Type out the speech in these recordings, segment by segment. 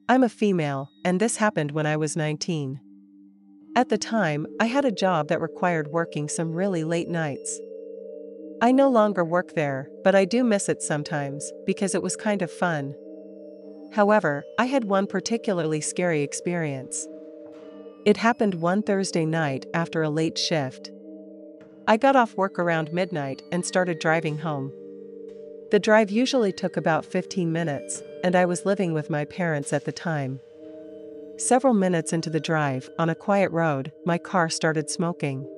I'm a female, and this happened when I was 19. At the time, I had a job that required working some really late nights. I no longer work there, but I do miss it sometimes, because it was kind of fun. However, I had one particularly scary experience. It happened one Thursday night after a late shift. I got off work around midnight and started driving home. The drive usually took about 15 minutes, and I was living with my parents at the time. Several minutes into the drive, on a quiet road, my car started smoking.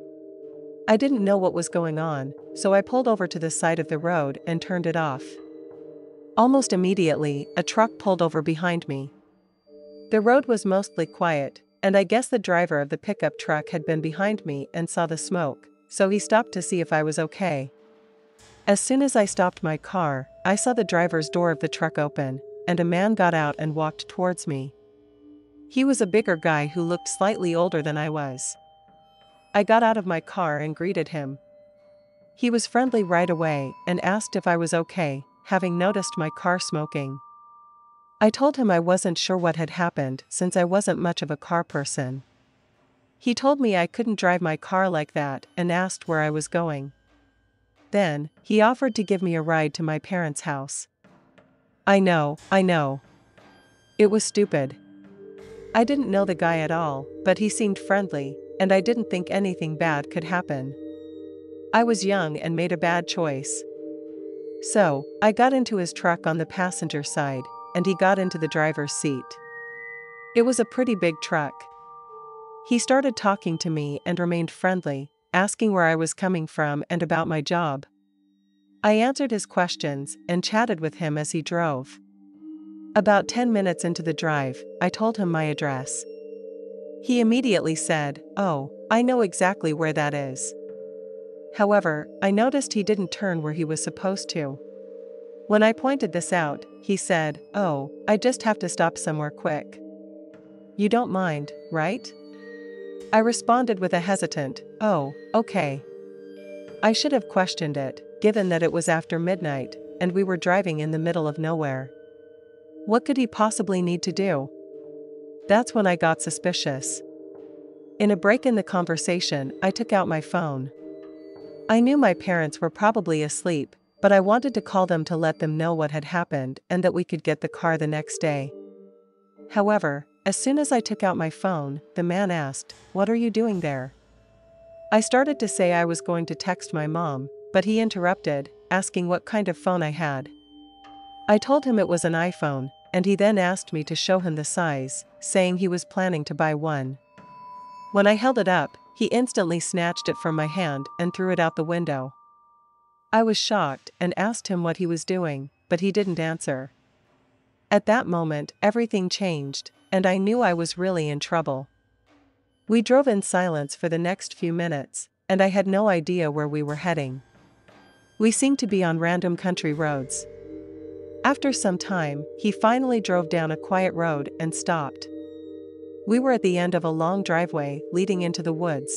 I didn't know what was going on, so I pulled over to the side of the road and turned it off. Almost immediately, a truck pulled over behind me. The road was mostly quiet, and I guess the driver of the pickup truck had been behind me and saw the smoke, so he stopped to see if I was okay. As soon as I stopped my car, I saw the driver's door of the truck open, and a man got out and walked towards me. He was a bigger guy who looked slightly older than I was. I got out of my car and greeted him. He was friendly right away and asked if I was okay, having noticed my car smoking. I told him I wasn't sure what had happened since I wasn't much of a car person. He told me I couldn't drive my car like that and asked where I was going. Then, he offered to give me a ride to my parents' house. I know. It was stupid. I didn't know the guy at all, but he seemed friendly, and I didn't think anything bad could happen. I was young and made a bad choice. So, I got into his truck on the passenger side, and he got into the driver's seat. It was a pretty big truck. He started talking to me and remained friendly, asking where I was coming from and about my job. I answered his questions and chatted with him as he drove. About 10 minutes into the drive, I told him my address. He immediately said, "Oh, I know exactly where that is." However, I noticed he didn't turn where he was supposed to. When I pointed this out, he said, "Oh, I just have to stop somewhere quick. You don't mind, right?" I responded with a hesitant, "Oh, okay." I should have questioned it, given that it was after midnight, and we were driving in the middle of nowhere. What could he possibly need to do? That's when I got suspicious. In a break in the conversation, I took out my phone. I knew my parents were probably asleep, but I wanted to call them to let them know what had happened and that we could get the car the next day. However, as soon as I took out my phone, the man asked, "What are you doing there?" I started to say I was going to text my mom, but he interrupted, asking what kind of phone I had. I told him it was an iPhone, and he then asked me to show him the size, saying he was planning to buy one. When I held it up, he instantly snatched it from my hand and threw it out the window. I was shocked and asked him what he was doing, but he didn't answer. At that moment, everything changed, and I knew I was really in trouble. We drove in silence for the next few minutes, and I had no idea where we were heading. We seemed to be on random country roads. After some time, he finally drove down a quiet road and stopped. We were at the end of a long driveway leading into the woods.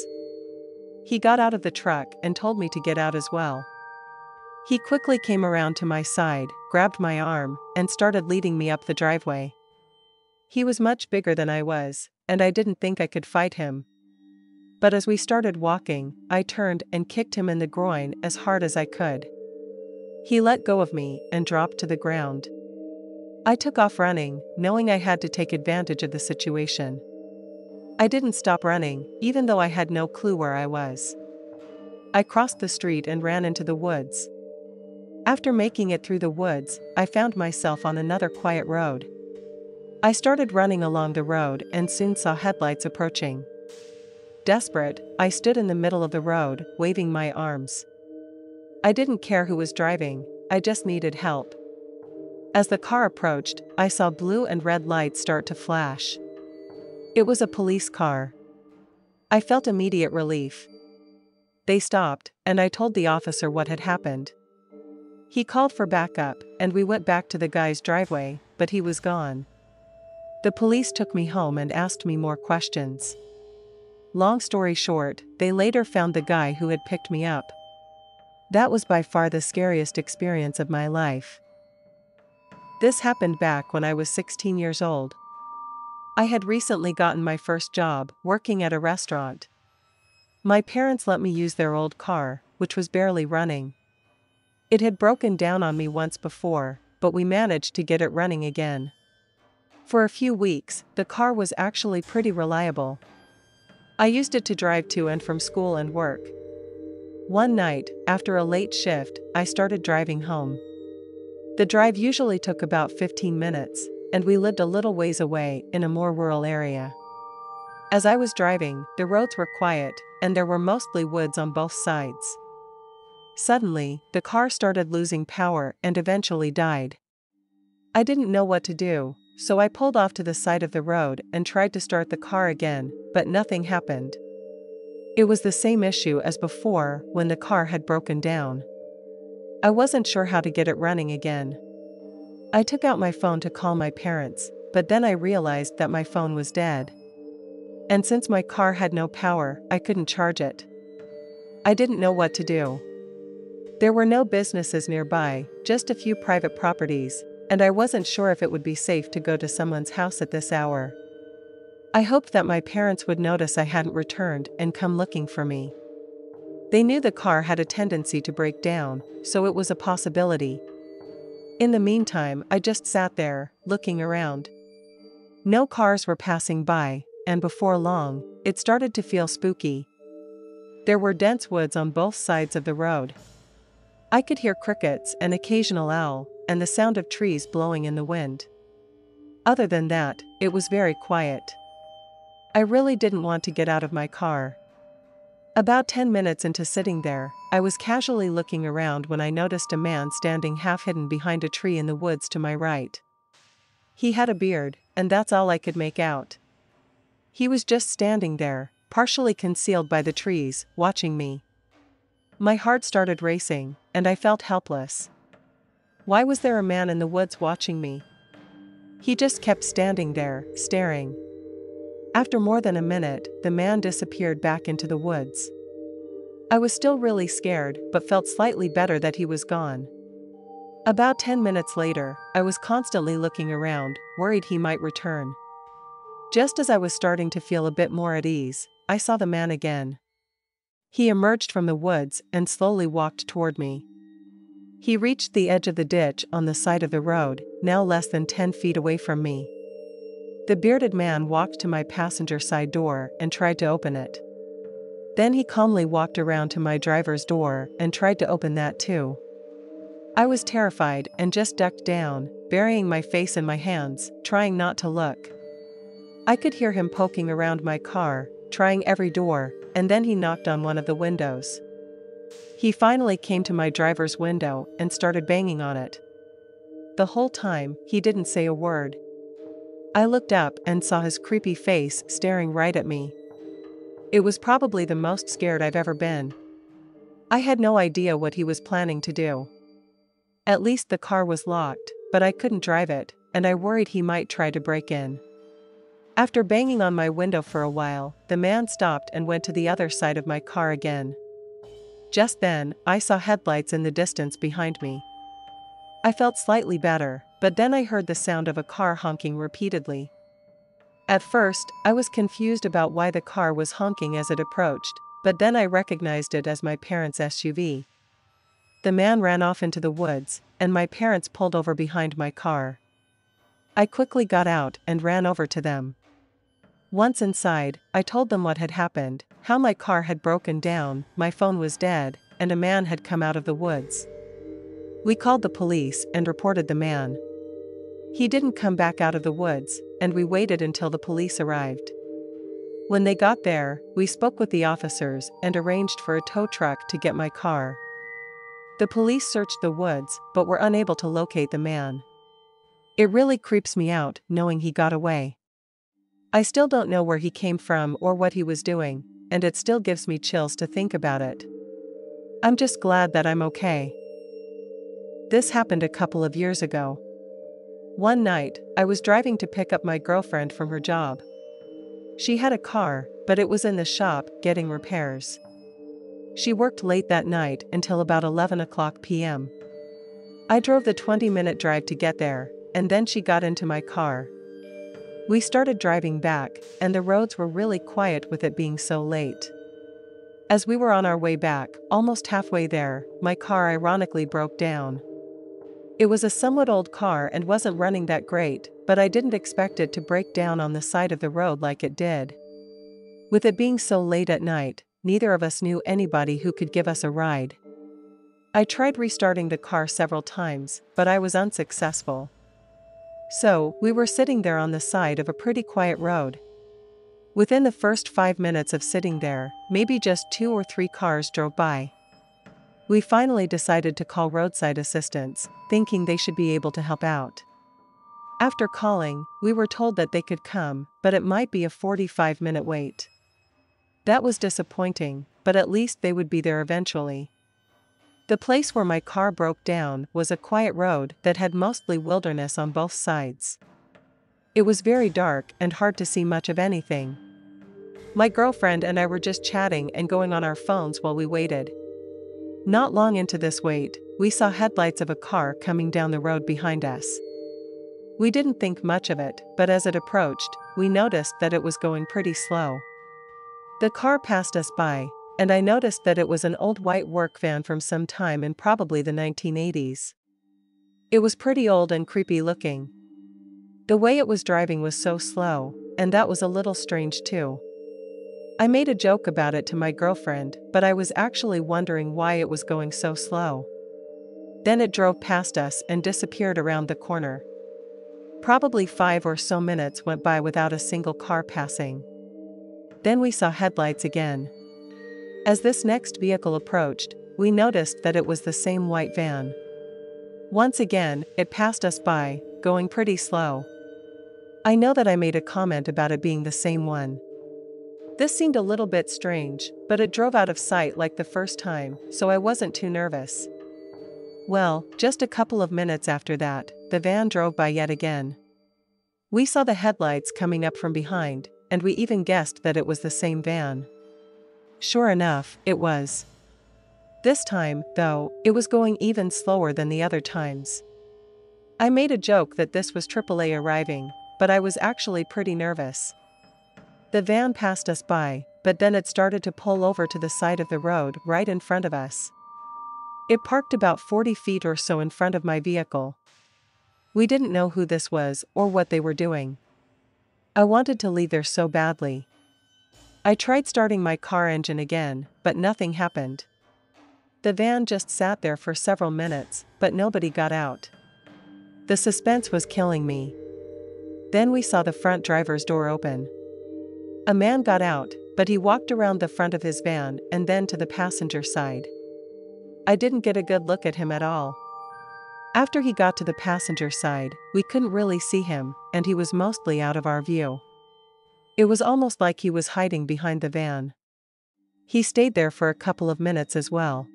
He got out of the truck and told me to get out as well. He quickly came around to my side, grabbed my arm, and started leading me up the driveway. He was much bigger than I was, and I didn't think I could fight him. But as we started walking, I turned and kicked him in the groin as hard as I could. He let go of me and dropped to the ground. I took off running, knowing I had to take advantage of the situation. I didn't stop running, even though I had no clue where I was. I crossed the street and ran into the woods. After making it through the woods, I found myself on another quiet road. I started running along the road and soon saw headlights approaching. Desperate, I stood in the middle of the road, waving my arms. I didn't care who was driving, I just needed help. As the car approached, I saw blue and red lights start to flash. It was a police car. I felt immediate relief. They stopped, and I told the officer what had happened. He called for backup, and we went back to the guy's driveway, but he was gone. The police took me home and asked me more questions. Long story short, they later found the guy who had picked me up. That was by far the scariest experience of my life. This happened back when I was 16 years old. I had recently gotten my first job, working at a restaurant. My parents let me use their old car, which was barely running. It had broken down on me once before, but we managed to get it running again. For a few weeks, the car was actually pretty reliable. I used it to drive to and from school and work. One night, after a late shift, I started driving home. The drive usually took about 15 minutes, and we lived a little ways away in a more rural area. As I was driving, the roads were quiet, and there were mostly woods on both sides. Suddenly, the car started losing power and eventually died. I didn't know what to do, so I pulled off to the side of the road and tried to start the car again, but nothing happened. It was the same issue as before when the car had broken down. I wasn't sure how to get it running again. I took out my phone to call my parents, but then I realized that my phone was dead. And since my car had no power, I couldn't charge it. I didn't know what to do. There were no businesses nearby, just a few private properties, and I wasn't sure if it would be safe to go to someone's house at this hour. I hoped that my parents would notice I hadn't returned and come looking for me. They knew the car had a tendency to break down, so it was a possibility. In the meantime, I just sat there, looking around. No cars were passing by, and before long, it started to feel spooky. There were dense woods on both sides of the road. I could hear crickets, an occasional owl, and the sound of trees blowing in the wind. Other than that, it was very quiet. I really didn't want to get out of my car. About 10 minutes into sitting there, I was casually looking around when I noticed a man standing half-hidden behind a tree in the woods to my right. He had a beard, and that's all I could make out. He was just standing there, partially concealed by the trees, watching me. My heart started racing, and I felt helpless. Why was there a man in the woods watching me? He just kept standing there, staring. After more than a minute, the man disappeared back into the woods. I was still really scared, but felt slightly better that he was gone. About 10 minutes later, I was constantly looking around, worried he might return. Just as I was starting to feel a bit more at ease, I saw the man again. He emerged from the woods and slowly walked toward me. He reached the edge of the ditch on the side of the road, now less than 10 feet away from me. The bearded man walked to my passenger side door and tried to open it. Then he calmly walked around to my driver's door and tried to open that too. I was terrified and just ducked down, burying my face in my hands, trying not to look. I could hear him poking around my car, trying every door, and then he knocked on one of the windows. He finally came to my driver's window and started banging on it. The whole time, he didn't say a word. I looked up and saw his creepy face staring right at me. It was probably the most scared I've ever been. I had no idea what he was planning to do. At least the car was locked, but I couldn't drive it, and I worried he might try to break in. After banging on my window for a while, the man stopped and went to the other side of my car again. Just then, I saw headlights in the distance behind me. I felt slightly better, but then I heard the sound of a car honking repeatedly. At first, I was confused about why the car was honking as it approached, but then I recognized it as my parents' SUV. The man ran off into the woods, and my parents pulled over behind my car. I quickly got out and ran over to them. Once inside, I told them what had happened, how my car had broken down, my phone was dead, and a man had come out of the woods. We called the police and reported the man. He didn't come back out of the woods, and we waited until the police arrived. When they got there, we spoke with the officers and arranged for a tow truck to get my car. The police searched the woods, but were unable to locate the man. It really creeps me out knowing he got away. I still don't know where he came from or what he was doing, and it still gives me chills to think about it. I'm just glad that I'm okay. This happened a couple of years ago. One night, I was driving to pick up my girlfriend from her job. She had a car, but it was in the shop, getting repairs. She worked late that night until about 11 o'clock p.m. I drove the 20-minute drive to get there, and then she got into my car. We started driving back, and the roads were really quiet with it being so late. As we were on our way back, almost halfway there, my car ironically broke down. It was a somewhat old car and wasn't running that great, but I didn't expect it to break down on the side of the road like it did. With it being so late at night, neither of us knew anybody who could give us a ride. I tried restarting the car several times, but I was unsuccessful. So, we were sitting there on the side of a pretty quiet road. Within the first 5 minutes of sitting there, maybe just 2 or 3 cars drove by. We finally decided to call roadside assistance, thinking they should be able to help out. After calling, we were told that they could come, but it might be a 45-minute wait. That was disappointing, but at least they would be there eventually. The place where my car broke down was a quiet road that had mostly wilderness on both sides. It was very dark and hard to see much of anything. My girlfriend and I were just chatting and going on our phones while we waited. Not long into this wait, we saw headlights of a car coming down the road behind us. We didn't think much of it, but as it approached, we noticed that it was going pretty slow. The car passed us by, and I noticed that it was an old white work van from some time in probably the 1980s. It was pretty old and creepy looking. The way it was driving was so slow, and that was a little strange too. I made a joke about it to my girlfriend, but I was actually wondering why it was going so slow. Then it drove past us and disappeared around the corner. Probably 5 or so minutes went by without a single car passing. Then we saw headlights again. As this next vehicle approached, we noticed that it was the same white van. Once again, it passed us by, going pretty slow. I know that I made a comment about it being the same one. This seemed a little bit strange, but it drove out of sight like the first time, so I wasn't too nervous. Well, just a couple of minutes after that, the van drove by yet again. We saw the headlights coming up from behind, and we even guessed that it was the same van. Sure enough, it was. This time, though, it was going even slower than the other times. I made a joke that this was AAA arriving, but I was actually pretty nervous. The van passed us by, but then it started to pull over to the side of the road right in front of us. It parked about 40 feet or so in front of my vehicle. We didn't know who this was or what they were doing. I wanted to leave there so badly. I tried starting my car engine again, but nothing happened. The van just sat there for several minutes, but nobody got out. The suspense was killing me. Then we saw the front driver's door open. A man got out, but he walked around the front of his van and then to the passenger side. I didn't get a good look at him at all. After he got to the passenger side, we couldn't really see him, and he was mostly out of our view. It was almost like he was hiding behind the van. He stayed there for a couple of minutes as well.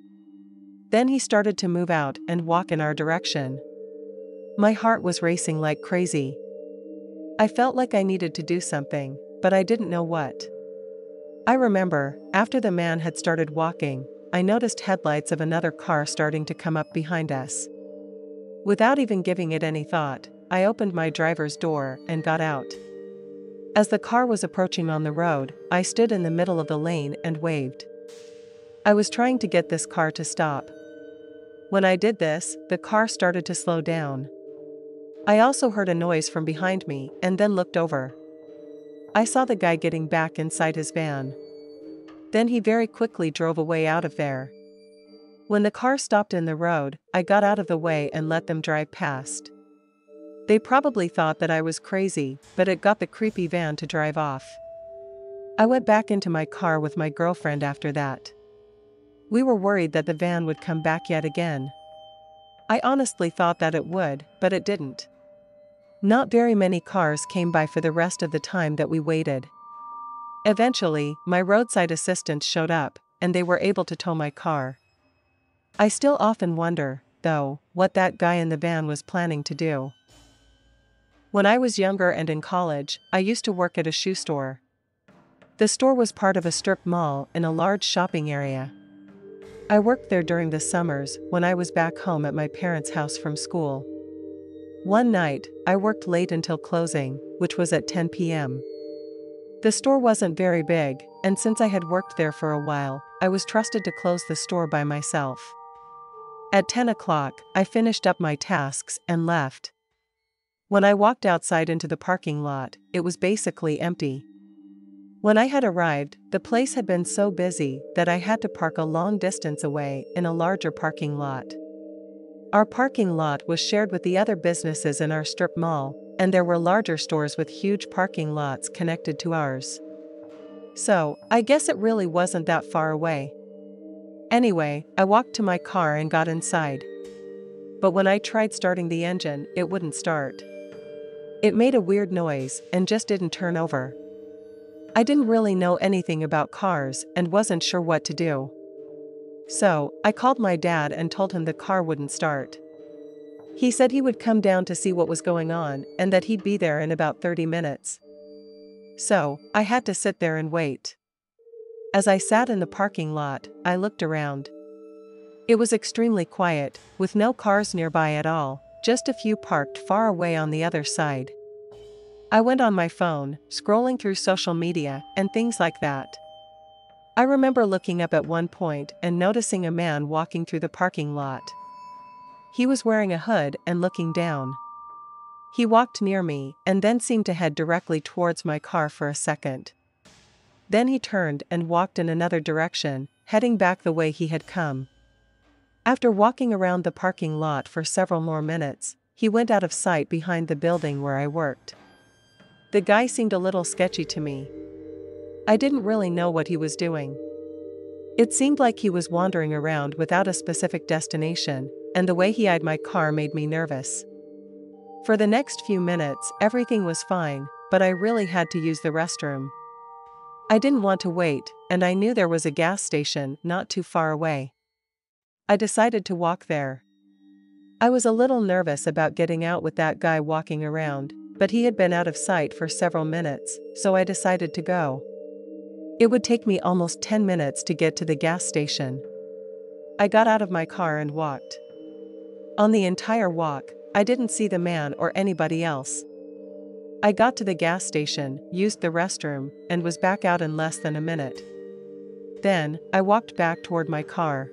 Then he started to move out and walk in our direction. My heart was racing like crazy. I felt like I needed to do something, but I didn't know what. I remember, after the man had started walking, I noticed headlights of another car starting to come up behind us. Without even giving it any thought, I opened my driver's door and got out. As the car was approaching on the road, I stood in the middle of the lane and waved. I was trying to get this car to stop. When I did this, the car started to slow down. I also heard a noise from behind me and then looked over. I saw the guy getting back inside his van. Then he very quickly drove away out of there. When the car stopped in the road, I got out of the way and let them drive past. They probably thought that I was crazy, but it got the creepy van to drive off. I went back into my car with my girlfriend after that. We were worried that the van would come back yet again. I honestly thought that it would, but it didn't. Not very many cars came by for the rest of the time that we waited. Eventually, my roadside assistants showed up, and they were able to tow my car. I still often wonder, though, what that guy in the van was planning to do. When I was younger and in college, I used to work at a shoe store. The store was part of a strip mall in a large shopping area. I worked there during the summers when I was back home at my parents' house from school. One night, I worked late until closing, which was at 10 p.m. The store wasn't very big, and since I had worked there for a while, I was trusted to close the store by myself. At 10 o'clock, I finished up my tasks and left. When I walked outside into the parking lot, it was basically empty. When I had arrived, the place had been so busy that I had to park a long distance away in a larger parking lot. Our parking lot was shared with the other businesses in our strip mall, and there were larger stores with huge parking lots connected to ours. So, I guess it really wasn't that far away. Anyway, I walked to my car and got inside. But when I tried starting the engine, it wouldn't start. It made a weird noise and just didn't turn over. I didn't really know anything about cars and wasn't sure what to do. So, I called my dad and told him the car wouldn't start. He said he would come down to see what was going on and that he'd be there in about 30 minutes. So, I had to sit there and wait. As I sat in the parking lot, I looked around. It was extremely quiet, with no cars nearby at all, just a few parked far away on the other side. I went on my phone, scrolling through social media and things like that. I remember looking up at one point and noticing a man walking through the parking lot. He was wearing a hood and looking down. He walked near me and then seemed to head directly towards my car for a second. Then he turned and walked in another direction, heading back the way he had come. After walking around the parking lot for several more minutes, he went out of sight behind the building where I worked. The guy seemed a little sketchy to me. I didn't really know what he was doing. It seemed like he was wandering around without a specific destination, and the way he eyed my car made me nervous. For the next few minutes, everything was fine, but I really had to use the restroom. I didn't want to wait, and I knew there was a gas station not too far away. I decided to walk there. I was a little nervous about getting out with that guy walking around, but he had been out of sight for several minutes, so I decided to go. It would take me almost 10 minutes to get to the gas station. I got out of my car and walked. On the entire walk, I didn't see the man or anybody else. I got to the gas station, used the restroom, and was back out in less than a minute. Then, I walked back toward my car.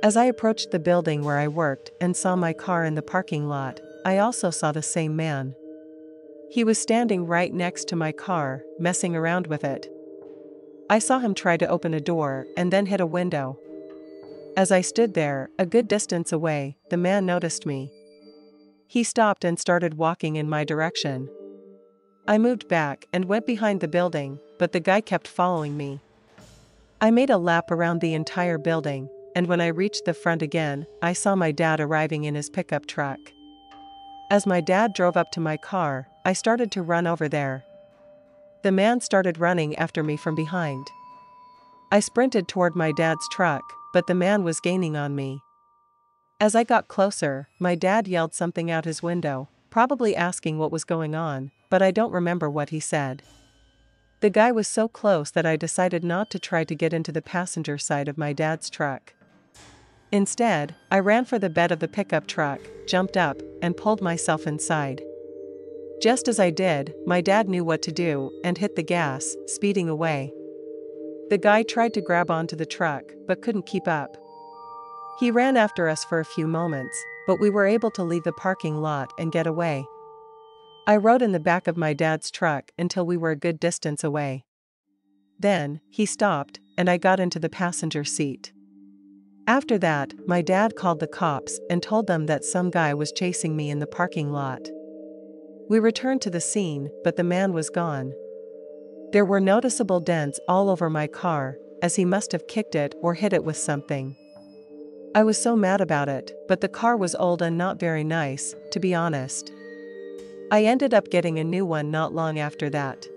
As I approached the building where I worked and saw my car in the parking lot, I also saw the same man. He was standing right next to my car, messing around with it. I saw him try to open a door and then hit a window. As I stood there, a good distance away, the man noticed me. He stopped and started walking in my direction. I moved back and went behind the building, but the guy kept following me. I made a lap around the entire building, and when I reached the front again, I saw my dad arriving in his pickup truck. As my dad drove up to my car, I started to run over there. The man started running after me from behind. I sprinted toward my dad's truck, but the man was gaining on me. As I got closer, my dad yelled something out his window, probably asking what was going on, but I don't remember what he said. The guy was so close that I decided not to try to get into the passenger side of my dad's truck. Instead, I ran for the bed of the pickup truck, jumped up, and pulled myself inside. Just as I did, my dad knew what to do and hit the gas, speeding away. The guy tried to grab onto the truck, but couldn't keep up. He ran after us for a few moments, but we were able to leave the parking lot and get away. I rode in the back of my dad's truck until we were a good distance away. Then, he stopped, and I got into the passenger seat. After that, my dad called the cops and told them that some guy was chasing me in the parking lot. We returned to the scene, but the man was gone. There were noticeable dents all over my car, as he must have kicked it or hit it with something. I was so mad about it, but the car was old and not very nice, to be honest. I ended up getting a new one not long after that.